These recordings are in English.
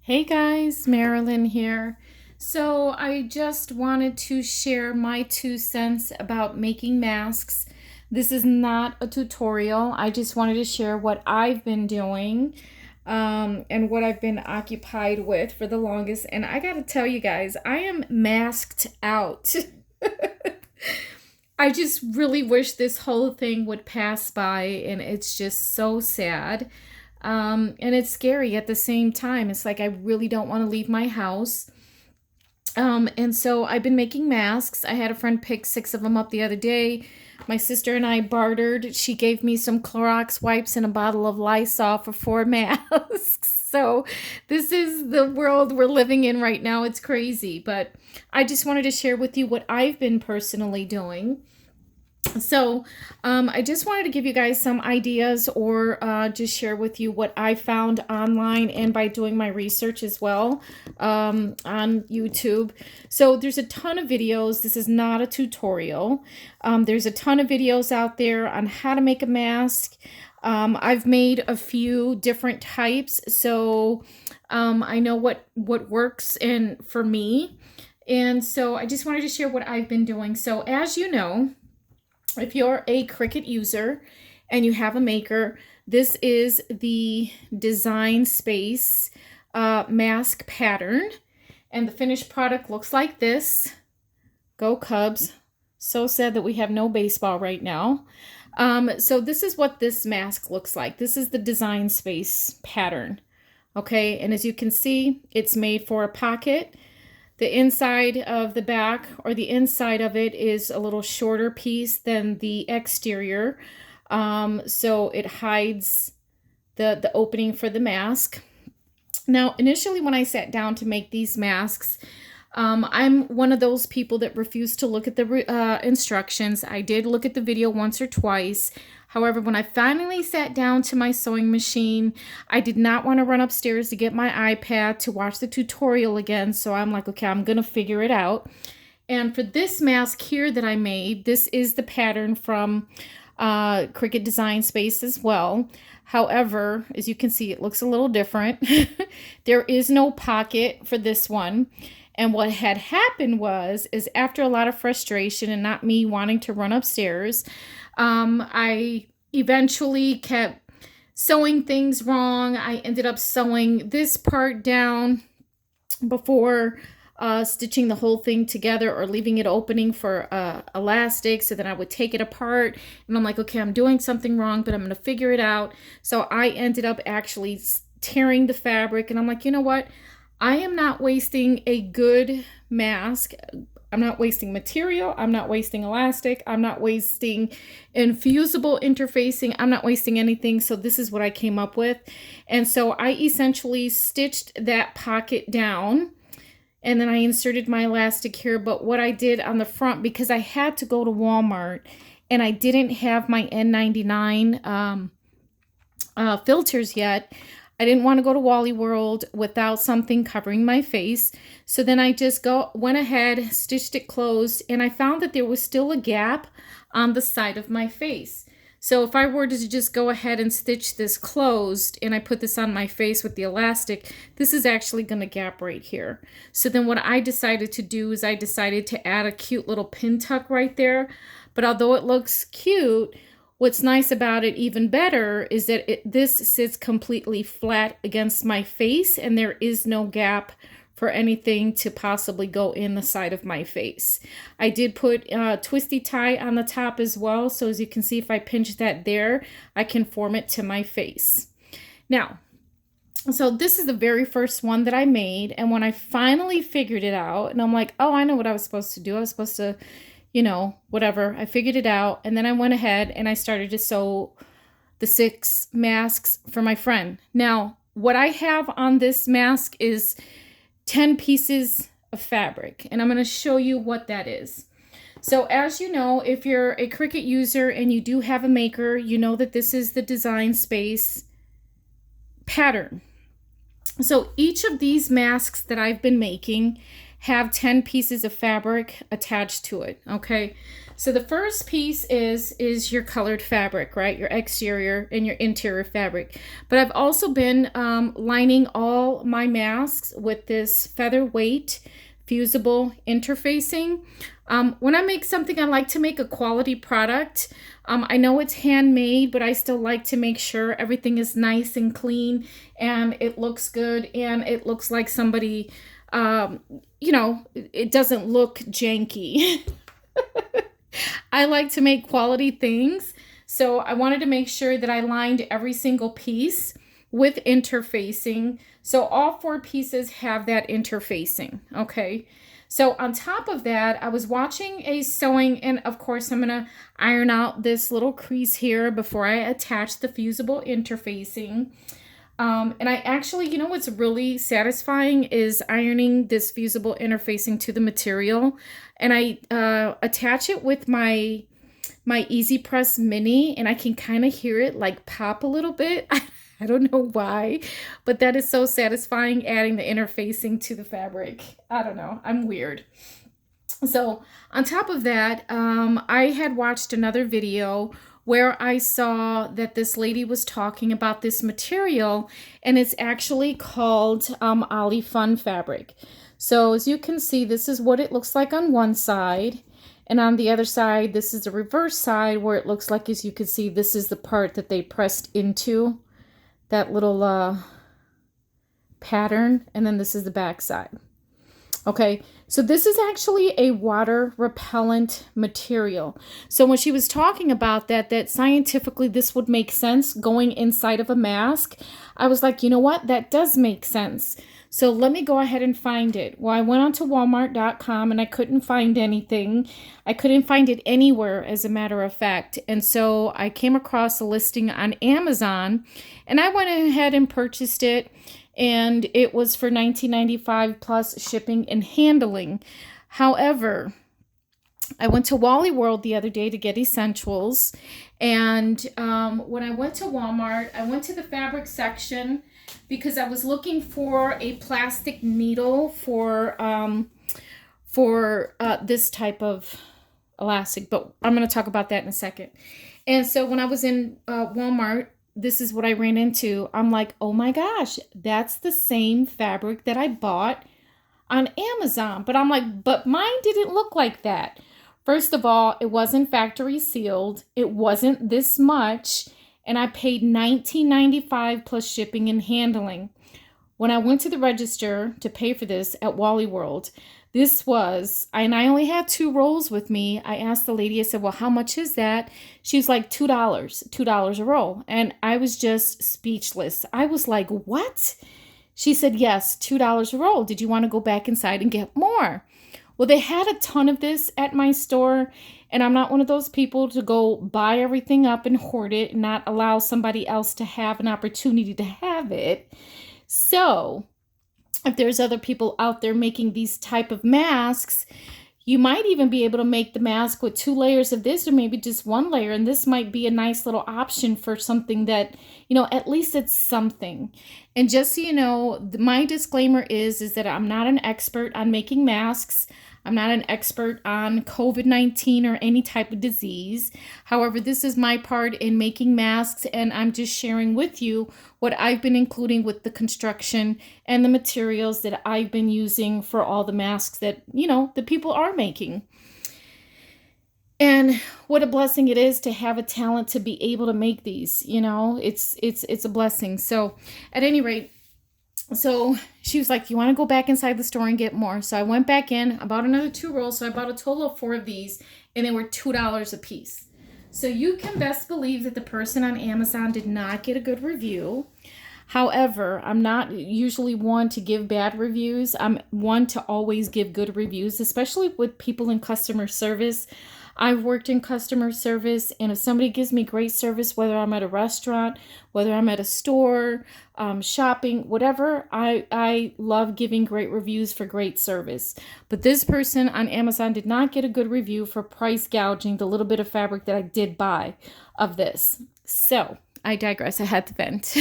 Hey guys, Marilyn here. So I just wanted to share my 2 cents about making masks. This is not a tutorial. I just wanted to share what I've been doing and what I've been occupied with for the longest. And I gotta tell you guys, I am masked out. I just really wish this whole thing would pass by, and it's just so sad. And it's scary at the same time. It's like I really don't want to leave my house. And so I've been making masks. I had a friend pick 6 of them up the other day. My sister and I bartered. She gave me some Clorox wipes and a bottle of Lysol for 4 masks. So this is the world we're living in right now. It's crazy. But I just wanted to share with you what I've been personally doing. So I just wanted to give you guys some ideas or just share with you what I found online and by doing my research as well on YouTube. So there's a ton of videos. This is not a tutorial. There's a ton of videos out there on how to make a mask. I've made a few different types, so I know what works and for me. And so I just wanted to share what I've been doing. So as you know, if you're a Cricut user and you have a maker, this is the Design Space mask pattern. And the finished product looks like this. Go Cubs. So sad that we have no baseball right now. So this is what this mask looks like. This is the Design Space pattern. Okay, and as you can see, it's made for a pocket. The inside of the back or the inside of it is a little shorter piece than the exterior. So it hides the opening for the mask. Now, initially when I sat down to make these masks, I'm one of those people that refuse to look at the instructions. I did look at the video once or twice. However, when I finally sat down to my sewing machine, I did not want to run upstairs to get my iPad to watch the tutorial again. So I'm like, okay, I'm going to figure it out. And for this mask here that I made, this is the pattern from Cricut Design Space as well. However, as you can see, it looks a little different. There is no pocket for this one. And what had happened is after a lot of frustration and not me wanting to run upstairs, I eventually kept sewing things wrong. I ended up sewing this part down before stitching the whole thing together or leaving it opening for elastic. So then I would take it apart and I'm like, okay, I'm doing something wrong, but I'm going to figure it out. So I ended up actually tearing the fabric and I'm like, you know what? I am not wasting a good mask. I'm not wasting material. I'm not wasting elastic. I'm not wasting infusible interfacing. I'm not wasting anything. So this is what I came up with. And so I essentially stitched that pocket down and then I inserted my elastic here. But what I did on the front, because I had to go to Walmart and I didn't have my N99 filters yet, I didn't want to go to Wally World without something covering my face. So then I just went ahead, stitched it closed, and I found that there was still a gap on the side of my face. So if I were to just go ahead and stitch this closed and I put this on my face with the elastic, this is actually going to gap right here. So then what I decided to do is I decided to add a cute little pin tuck right there. But although it looks cute, what's nice about it even better is that this sits completely flat against my face and there is no gap for anything to possibly go in the side of my face. I did put twisty tie on the top as well. So as you can see, if I pinch that there, I can form it to my face. Now, so this is the very first one that I made. And when I finally figured it out, and I'm like, oh, I know what I was supposed to do. I was supposed to, you know, whatever. I figured it out. And then I went ahead and I started to sew the 6 masks for my friend. Now, what I have on this mask is 10 pieces of fabric. And I'm going to show you what that is. So as you know, if you're a Cricut user and you do have a maker, you know that this is the Design Space pattern. So each of these masks that I've been making have 10 pieces of fabric attached to it. Okay, so the first piece is your colored fabric, right? Your exterior and your interior fabric. But I've also been lining all my masks with this featherweight fusible interfacing. When I make something, I like to make a quality product. I know it's handmade, but I still like to make sure everything is nice and clean and it looks good and it looks like somebody, it doesn't look janky. I like to make quality things. So I wanted to make sure that I lined every single piece with interfacing. So all 4 pieces have that interfacing. Okay. So on top of that, I was watching a sewing, and of course I'm going to iron out this little crease here before I attach the fusible interfacing. And I actually, what's really satisfying is ironing this fusible interfacing to the material. And I attach it with my Easy Press Mini, and I can kind of hear it like pop a little bit. I don't know why, but that is so satisfying, adding the interfacing to the fabric. I don't know. I'm weird. So on top of that, I had watched another video where I saw that this lady was talking about this material, and it's actually called Ollie Fun fabric. So as you can see, this is what it looks like on one side. And on the other side, this is the reverse side where it looks like, as you can see, this is the part that they pressed into that little pattern. And then this is the back side. Okay, so this is actually a water repellent material. So when she was talking about that scientifically this would make sense going inside of a mask, I was like, you know what? That does make sense. So let me go ahead and find it. Well, I went onto Walmart.com and I couldn't find anything. I couldn't find it anywhere, as a matter of fact. And so I came across a listing on Amazon, and I went ahead and purchased it. And it was for $19.95 plus shipping and handling. However, I went to Wally World the other day to get essentials. And when I went to Walmart, I went to the fabric section because I was looking for a plastic needle for this type of elastic. But I'm going to talk about that in a second. And so when I was in Walmart, this is what I ran into. I'm like, oh my gosh, that's the same fabric that I bought on Amazon. But I'm like, but mine didn't look like that. First of all, it wasn't factory sealed. It wasn't this much. And I paid $19.95 plus shipping and handling. When I went to the register to pay for this at Wally World, this was, and I only had 2 rolls with me. I asked the lady, I said, well, how much is that? She was like, $2 a roll. And I was just speechless. I was like, what? She said, yes, $2 a roll. Did you want to go back inside and get more? Well, they had a ton of this at my store, and I'm not one of those people to go buy everything up and hoard it and not allow somebody else to have an opportunity to have it. So if there's other people out there making these type of masks, you might even be able to make the mask with 2 layers of this, or maybe just 1 layer. And this might be a nice little option for something that, at least it's something. And just so you know, my disclaimer is that I'm not an expert on making masks. I'm not an expert on COVID-19 or any type of disease. However, this is my part in making masks, and I'm just sharing with you what I've been including with the construction and the materials that I've been using for all the masks that, the people are making. And what a blessing it is to have a talent to be able to make these, it's a blessing. So at any rate, so she was like, you want to go back inside the store and get more? So I went back in, I bought another 2 rolls. So I bought a total of 4 of these, and they were $2 a piece. So you can best believe that the person on Amazon did not get a good review. However, I'm not usually one to give bad reviews. I'm one to always give good reviews, especially with people in customer service. I've worked in customer service, and if somebody gives me great service, whether I'm at a restaurant, whether I'm at a store, shopping, whatever, I love giving great reviews for great service. But this person on Amazon did not get a good review for price gouging the little bit of fabric that I did buy of this. So I digress. I had to vent.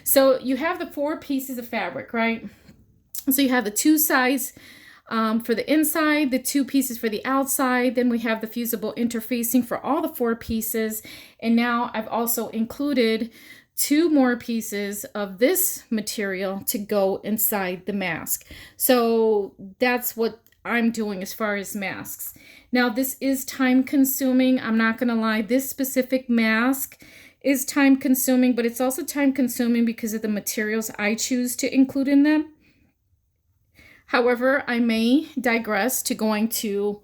So you have the 4 pieces of fabric, right? So you have the two sides for the inside, the two pieces for the outside. Then we have the fusible interfacing for all the 4 pieces. And now I've also included 2 more pieces of this material to go inside the mask. So that's what I'm doing as far as masks. Now this is time consuming. I'm not going to lie. This specific mask is time consuming, but it's also time consuming because of the materials I choose to include in them. However, I may digress to going to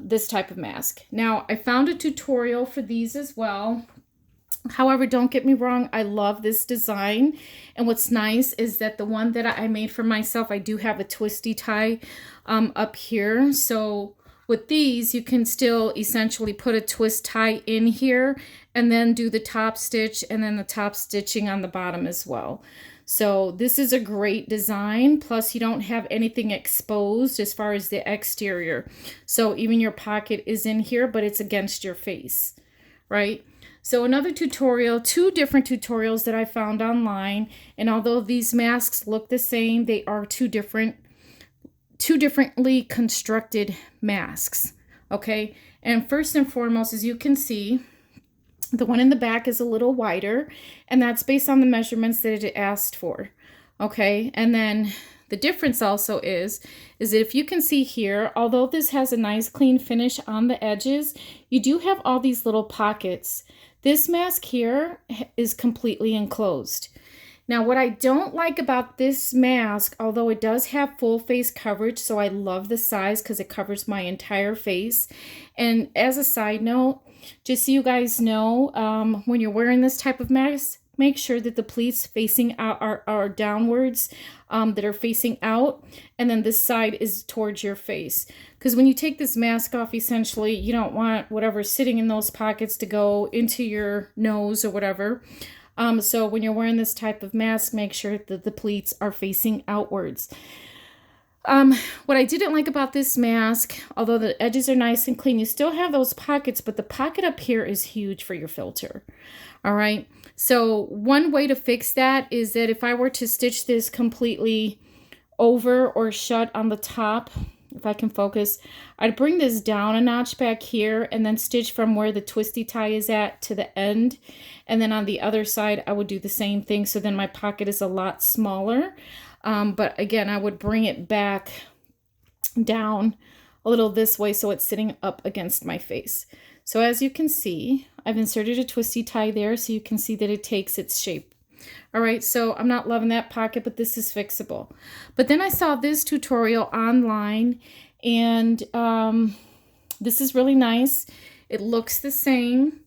this type of mask. Now, I found a tutorial for these as well. However, don't get me wrong, I love this design. And what's nice is that the one that I made for myself, I do have a twisty tie up here. So with these, you can still essentially put a twist tie in here and then do the top stitch and then the top stitching on the bottom as well. So this is a great design. Plus you don't have anything exposed as far as the exterior. So even your pocket is in here, but it's against your face, right? So another tutorial, 2 different tutorials that I found online. And although these masks look the same, they are two differently constructed masks. Okay. And first and foremost, as you can see, the one in the back is a little wider, and that's based on the measurements that it asked for. Okay. And then the difference also is that if you can see here, although this has a nice clean finish on the edges, you do have all these little pockets. This mask here is completely enclosed. Now, what I don't like about this mask, although it does have full face coverage, so I love the size because it covers my entire face. And as a side note, just so you guys know, when you're wearing this type of mask, make sure that the pleats facing out are downwards, that are facing out, and then this side is towards your face. Because when you take this mask off, essentially, you don't want whatever's sitting in those pockets to go into your nose or whatever. So when you're wearing this type of mask, make sure that the pleats are facing outwards. What I didn't like about this mask, although the edges are nice and clean, you still have those pockets, but the pocket up here is huge for your filter. All right. So one way to fix that is that if I were to stitch this completely over or shut on the top, if I can focus, I'd bring this down a notch back here and then stitch from where the twisty tie is at to the end. And then on the other side, I would do the same thing. So then my pocket is a lot smaller. But again, I would bring it back down a little this way so it's sitting up against my face. So as you can see, I've inserted a twisty tie there so you can see that it takes its shape. All right, so I'm not loving that pocket, but this is fixable. But then I saw this tutorial online, and this is really nice. It looks the same,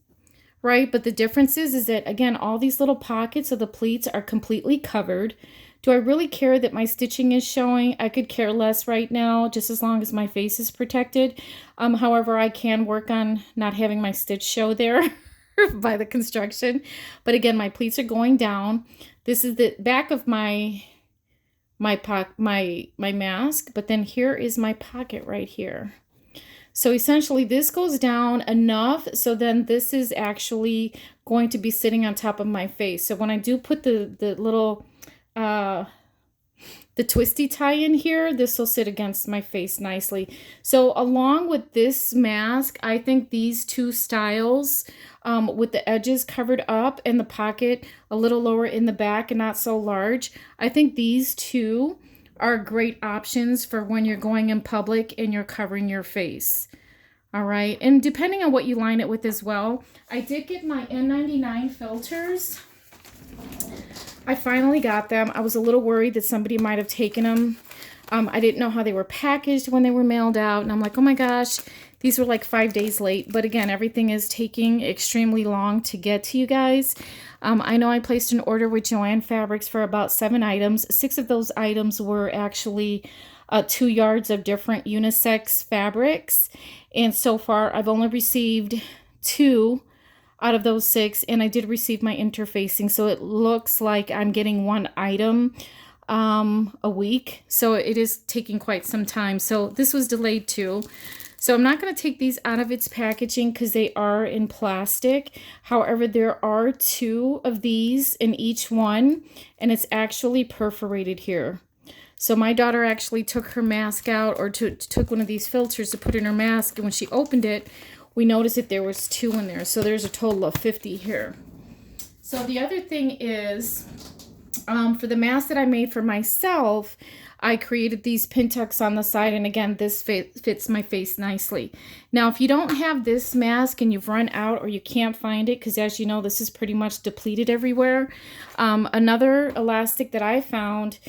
right? But the difference is that, again, all these little pockets of the pleats are completely covered. Do I really care that my stitching is showing? I could care less right now, just as long as my face is protected. However, I can work on not having my stitch show there by the construction. But again, my pleats are going down. This is the back of my mask, but then here is my pocket right here. So essentially this goes down enough so then this is actually going to be sitting on top of my face. So when I do put the little the twisty tie in here, this will sit against my face nicely. So along with this mask, I think these 2 styles, with the edges covered up and the pocket a little lower in the back and not so large, I think these 2 are great options for when you're going in public and you're covering your face. All right, and depending on what you line it with as well. I did get my N99 filters. I finally got them. I was a little worried that somebody might have taken them. I didn't know how they were packaged when they were mailed out. And I'm like, oh my gosh, these were like 5 days late. But again, everything is taking extremely long to get to you guys. I know I placed an order with Joann Fabrics for about 7 items. 6 of those items were actually 2 yards of different unisex fabrics. And so far, I've only received 2 out of those 6, and I did receive my interfacing, so it looks like I'm getting 1 item a week, so it is taking quite some time. So this was delayed too. So I'm not going to take these out of its packaging because they are in plastic. However, there are 2 of these in each one, and it's actually perforated here. So my daughter actually took her mask out, or took one of these filters to put in her mask, and when she opened it, we noticed that there was 2 in there. So there's a total of 50 here. So the other thing is, for the mask that I made for myself, I created these pin tucks on the side, and again, this fits my face nicely. Now, if you don't have this mask and you've run out or you can't find it, because as you know, this is pretty much depleted everywhere, another elastic that I found,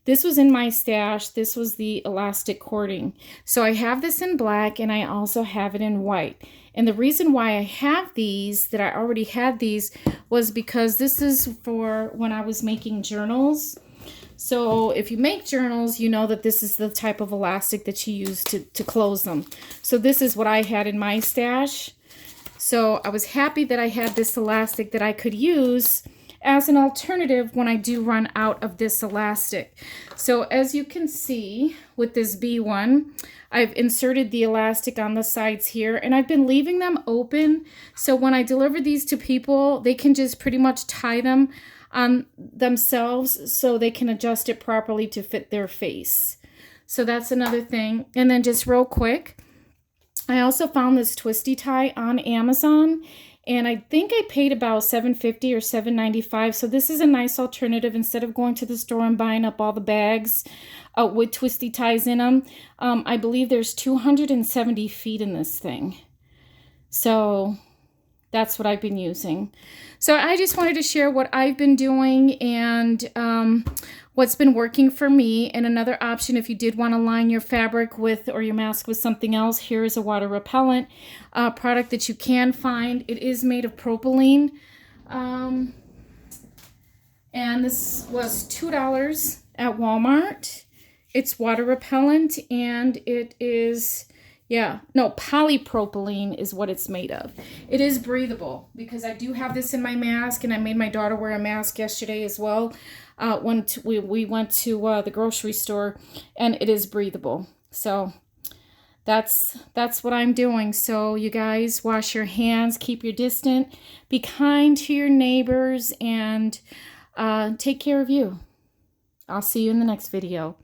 this was in my stash, this was the elastic cording. So I have this in black and I also have it in white. And the reason why I have these, that I already had these, was because this is for when I was making journals. So if you make journals, you know that this is the type of elastic that you use to close them. So this is what I had in my stash. So I was happy that I had this elastic that I could use as an alternative when I do run out of this elastic. So as you can see with this B1, I've inserted the elastic on the sides here, and I've been leaving them open. So when I deliver these to people, they can just pretty much tie them on themselves so they can adjust it properly to fit their face. So that's another thing. And then just real quick, I also found this twisty tie on Amazon, and I think I paid about $7.50 or $7.95. So this is a nice alternative instead of going to the store and buying up all the bags with twisty ties in them. I believe there's 270 feet in this thing. So that's what I've been using. So I just wanted to share what I've been doing and what's been working for me. And another option, if you did want to line your fabric with, or your mask with something else, here is a water repellent product that you can find. It is made of propylene. And this was $2 at Walmart. It's water repellent, and it is, polypropylene is what it's made of. It is breathable, because I do have this in my mask, and I made my daughter wear a mask yesterday as well. When we went to the grocery store, and it is breathable. So that's what I'm doing. So you guys, wash your hands, keep your distance, be kind to your neighbors, and take care of you. I'll see you in the next video.